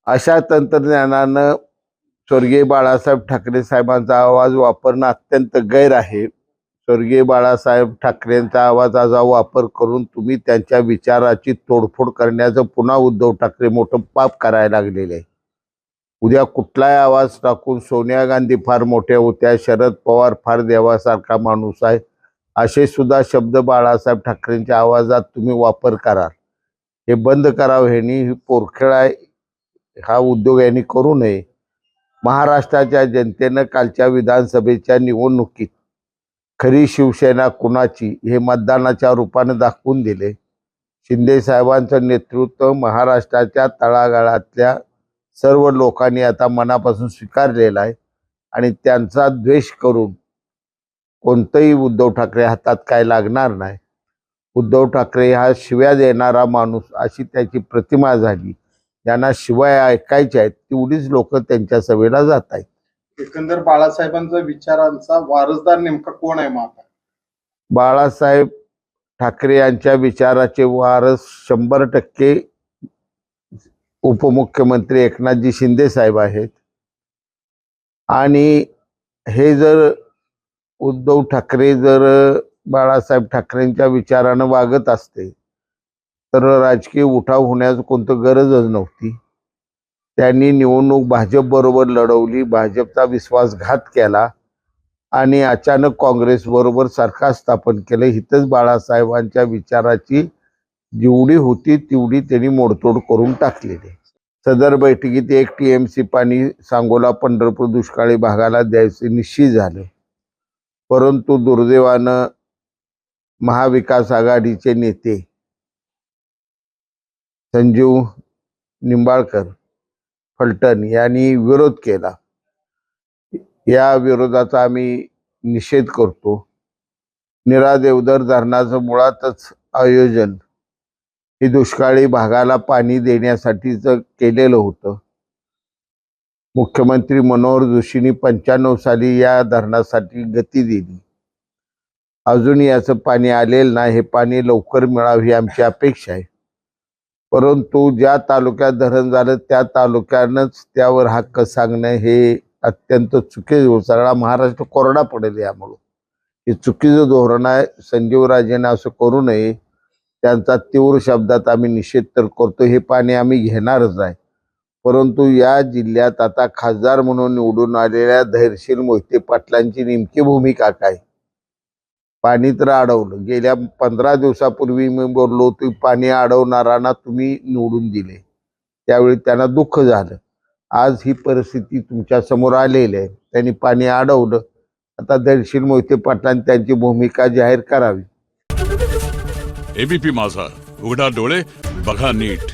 अशा तंत्रज्ञानानं स्वर्गीय बाळासाहेब ठाकरे साहेबांचा आवाज वापरणं अत्यंत गैर आहे। स्वर्गीय बाळासाहेब ठाकरेंचा आवाजाचा वापर करून तुम्ही त्यांच्या विचाराची तोडफोड करण्याचं पुन्हा उद्धव ठाकरे मोठं पाप करायला लागलेले आहे। उद्या कुठलाही आवाज टाकून सोनिया गांधी फार मोठ्या होत्या, शरद पवार फार देवासारखा माणूस आहे, असे सुद्धा शब्द बाळासाहेब ठाकरेंच्या आवाजात तुम्ही वापर कराल, हे बंद करावं। ही पोरखेळा हा उद्योग यांनी करू नये। महाराष्ट्राच्या जनतेनं कालच्या विधानसभेच्या निवडणुकीत खरी शिवसेना कुणाची हे मतदानाच्या रूपाने दाखवून दिले। शिंदे साहेबांचं नेतृत्व महाराष्ट्राच्या तळागाळातल्या सर्व लोकांनी आता मनापासून स्वीकारलेला आहे आणि त्यांचा द्वेष करून कोणतंही उद्धव ठाकरे हातात काय लागणार नाही। उद्धव ठाकरे हा शिव्या देणारा माणूस अशी त्याची प्रतिमा झाली। ज्यांना शिवाय ऐकायच्या आहेत तेवढीच लोक त्यांच्या सभेला जात आहेत। एकंदर बाळासाहेबांचा विचारांचा वारसदार नेमका कोण आहे? मग बाळासाहेब ठाकरे यांच्या विचाराचे वारस 100% उपमुख्यमंत्री एकनाथजी शिंदे साहेब आहेत। आणि हे जर उद्धव ठाकरे जर बाळासाहेब ठाकरेंच्या विचारानं वागत असते तर राजकीय उठाव होण्याची कोणती गरजच नव्हती। त्यांनी निवडणूक भाजप बरोबर लढवली, भाजपचा विश्वासघात केला आणि अचानक काँग्रेस बरोबर सरकार स्थापन केलं। हितच बाळासाहेबांच्या विचाराची जेवढी होती तेवढी त्यांनी मोडतोड करून टाकलेली। सदर बैठकीत 1 TMC पाणी सांगोला पंढरपूर दुष्काळी भागाला द्यायचे निश्चित झाले, परंतु दुर्दैवानं महाविकास आघाडीचे नेते संजीव निंबाळकर फलटण यांनी विरोध केला। या विरोधाचा आम्ही निषेध करतो। निरा देवधर धरणाचं मुळातच आयोजन हे दुष्काळी भागाला पाणी देण्यासाठीच केलेलं होतं। मुख्यमंत्री मनोहर जोशींनी 95 साली या धरणासाठी गती दिली। अजून याचं पाणी आलेलं नाही, हे पाणी लवकर मिळावं ही आमची अपेक्षा आहे। परंतु ज्या तालुक्यात धरण झालं त्या तालुक्यानंच त्यावर हक्क सांगणं हे अत्यंत चुकीचं, सगळा महाराष्ट्र कोरडा पडेल यामुळं। हे चुकीचं धोरण आहे। संजीवराजेंना असं करू नये, त्यांचा तीव्र शब्दात आम्ही निषेध तर करतो। हे पाणी आम्ही घेणारच आहे, परंतु या जिल्ह्यात आता खासदार म्हणून निवडून आलेल्या धैर्यशील मोहिते पाटलांची नेमकी भूमिका काय? पाणी तर अडवलं, गेल्या 15 दिवसापूर्वी मी बोललो की पाणी अडवणाऱ्यांना तुम्ही निवडून दिले, त्यावेळी त्यांना दुःख झालं। आज ही परिस्थिती तुमच्या समोर आलेली आहे, त्यांनी पाणी अडवलं, आता धैर्यशील मोहिते पाटलांनी त्यांची भूमिका जाहीर करावी। ABP माझा, उघडा डोळे बघा नीट।